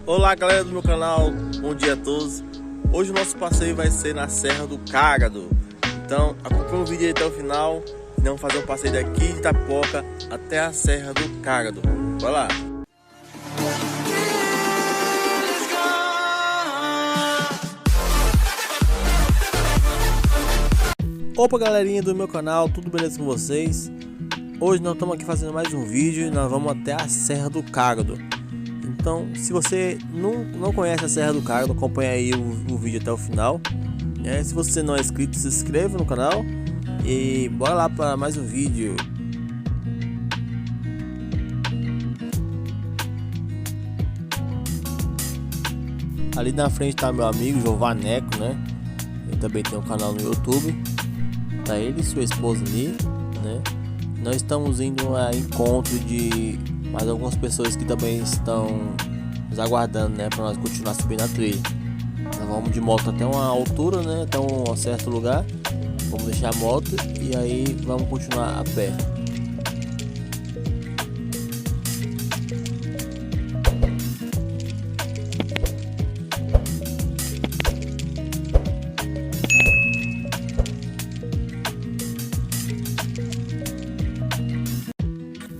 Olá galera do meu canal, bom dia a todos. Hoje o nosso passeio vai ser na Serra do Cágado. Então acompanhe o vídeo aí até o final. Vamos fazer um passeio daqui de Itapipoca até a Serra do Cágado. Bora lá! Opa galerinha do meu canal, tudo beleza com vocês? Hoje nós estamos aqui fazendo mais um vídeo e nós vamos até a Serra do Cágado. Então, se você não conhece a Serra do Cágado, acompanha aí o vídeo até o final. Se você não é inscrito, se inscreva no canal e bora lá para mais um vídeo. Ali na frente está meu amigo Jovaneco, né? Ele também tem um canal no YouTube. Tá ele e sua esposa ali, né? Nós estamos indo a encontro de mais algumas pessoas que também estão nos aguardando, né, para nós continuar subindo a trilha. Nós vamos de moto até uma altura, né, até um certo lugar. Vamos deixar a moto e aí vamos continuar a pé.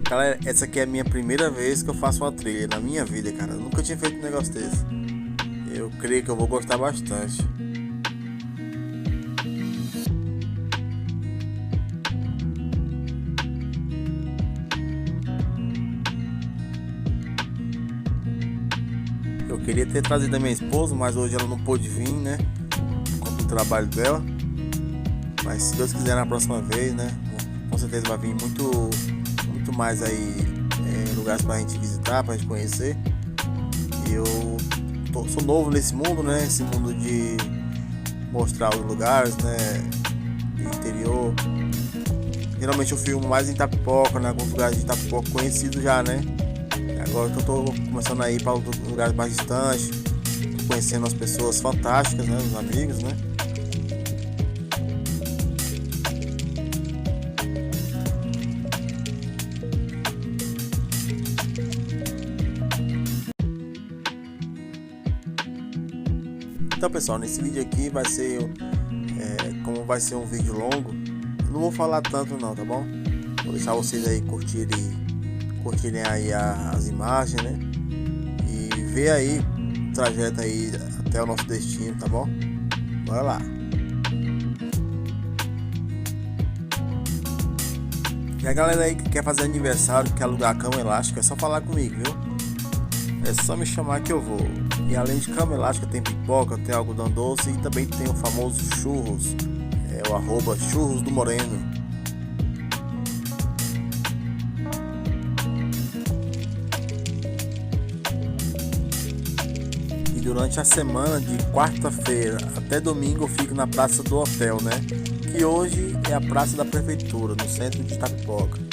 Galera, essa aqui é a minha primeira vez que eu faço uma trilha na minha vida, cara. Eu nunca tinha feito um negócio desse. Eu creio que eu vou gostar bastante. Eu queria ter trazido a minha esposa, mas hoje ela não pôde vir, né? Por conta do trabalho dela. Mas se Deus quiser, na próxima vez, né? Com certeza vai vir muito mais aí lugares pra gente visitar, pra gente conhecer. E eu sou novo nesse mundo, né? Esse mundo de mostrar os lugares, né? De interior. Geralmente eu filmo mais em Itapipoca, né? Alguns lugares de Itapipoca conhecidos já, né? Agora que eu tô começando a ir para lugares mais distantes, conhecendo as pessoas fantásticas, né? Os amigos, né? Então pessoal, nesse vídeo aqui vai ser como vai ser um vídeo longo, eu não vou falar tanto não, tá bom? Vou deixar vocês aí curtirem aí as imagens, né? E ver aí o trajeto aí até o nosso destino, tá bom? Bora lá! E a galera aí que quer fazer aniversário, que quer alugar cama elástica, é só falar comigo, viu? É só me chamar que eu vou. E além de cama elástica tem pipoca, tem algodão doce e também tem o famoso churros. É o @churros do Moreno. E durante a semana de quarta-feira até domingo eu fico na praça do hotel, né? Que hoje é a praça da prefeitura, no centro de Itapipoca.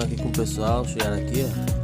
chegando aqui com o pessoal, chegaram aqui, ó.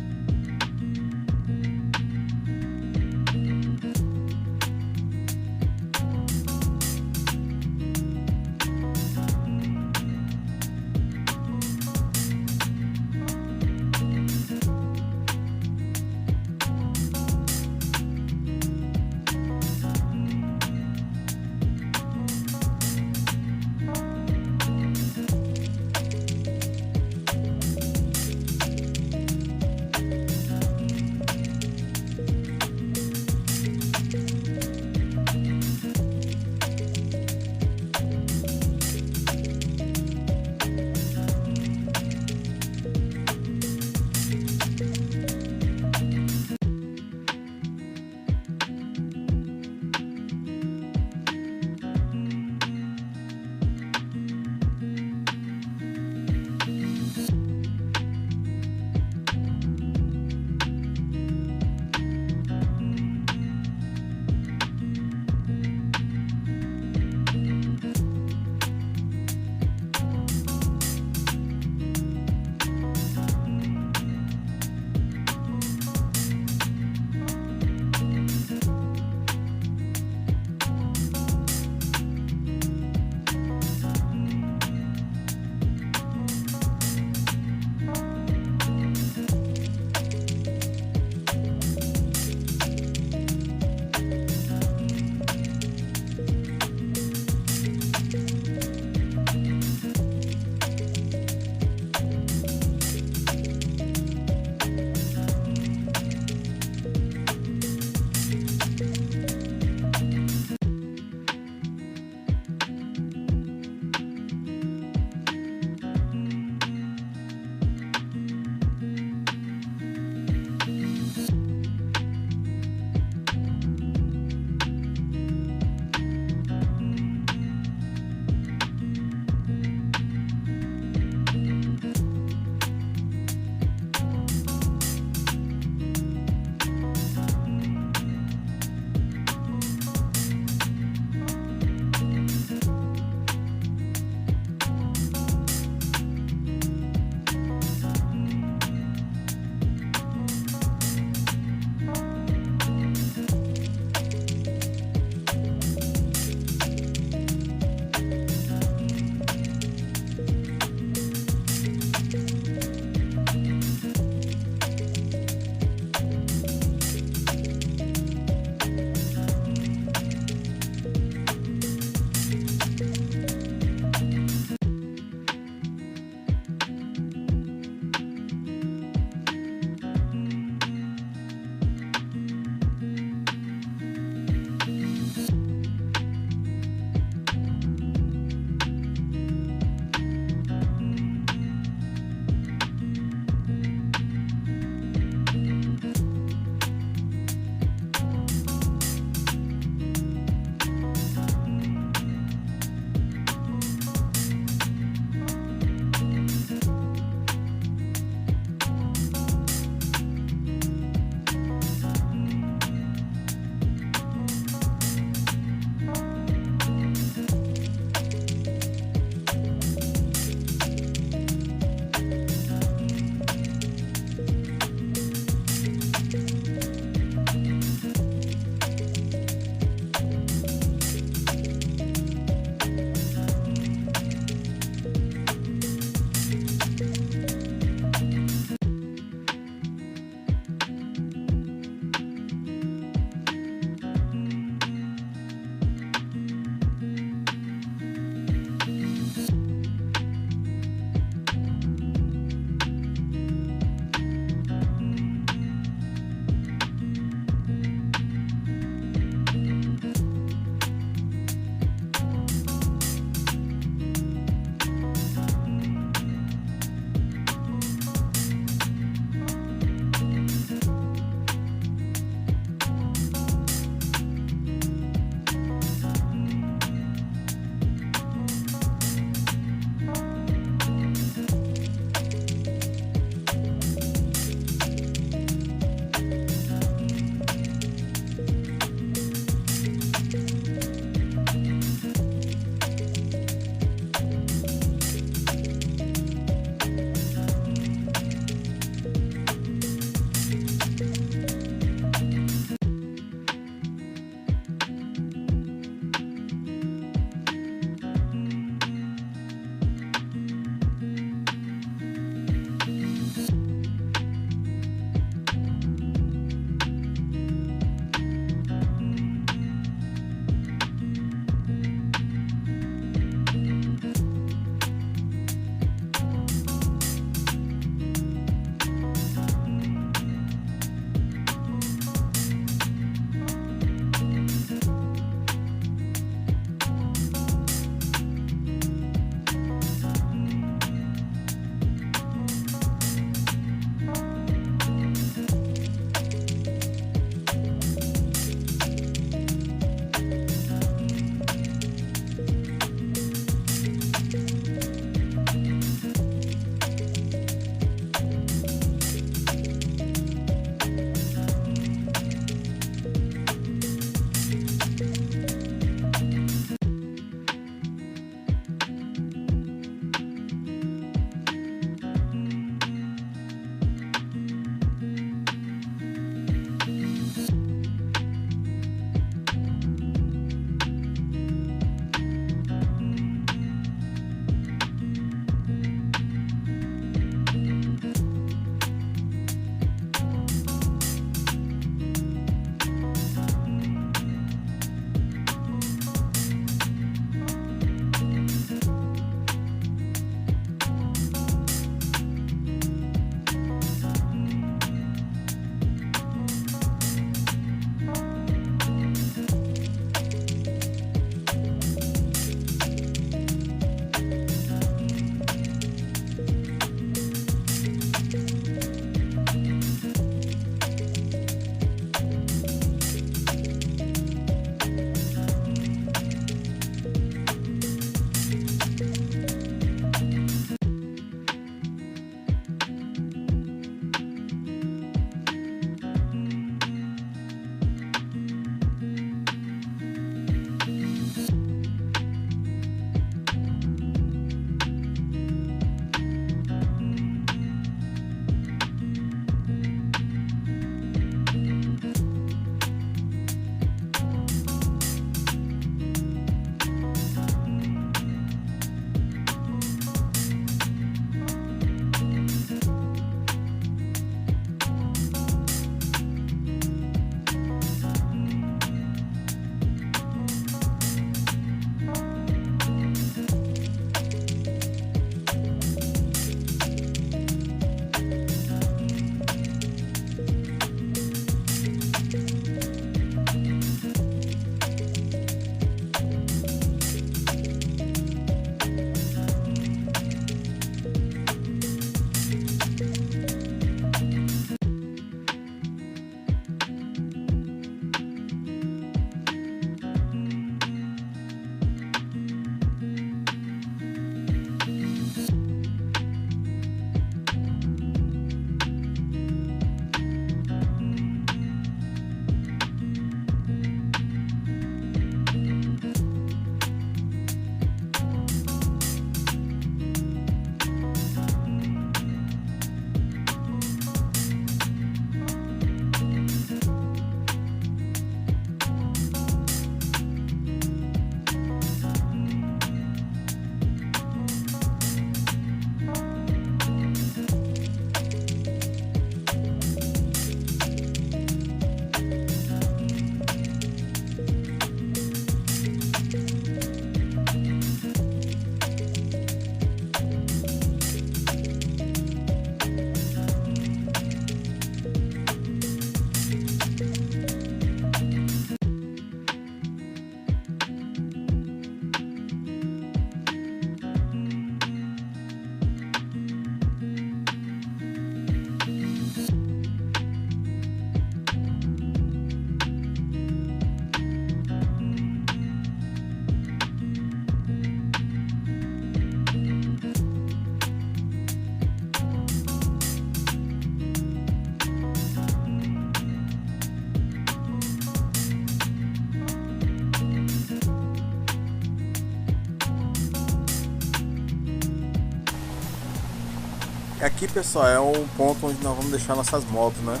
E aqui, pessoal, é um ponto onde nós vamos deixar nossas motos, né?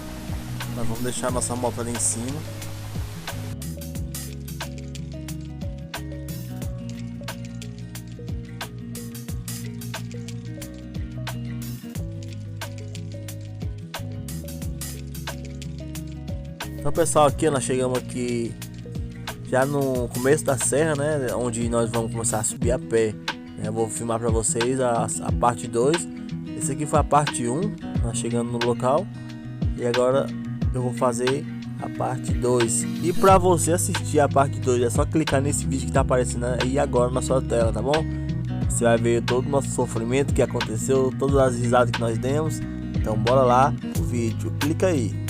Nós vamos deixar nossa moto ali em cima. Então, pessoal, aqui nós chegamos aqui já no começo da serra, né? Onde nós vamos começar a subir a pé. Eu vou filmar para vocês a parte 2. Esse aqui foi a parte 1, nós chegando no local. E agora eu vou fazer a parte 2. E para você assistir a parte 2 é só clicar nesse vídeo que tá aparecendo aí agora na sua tela, tá bom? Você vai ver todo o nosso sofrimento que aconteceu, todas as risadas que nós demos. Então bora lá o vídeo, clica aí.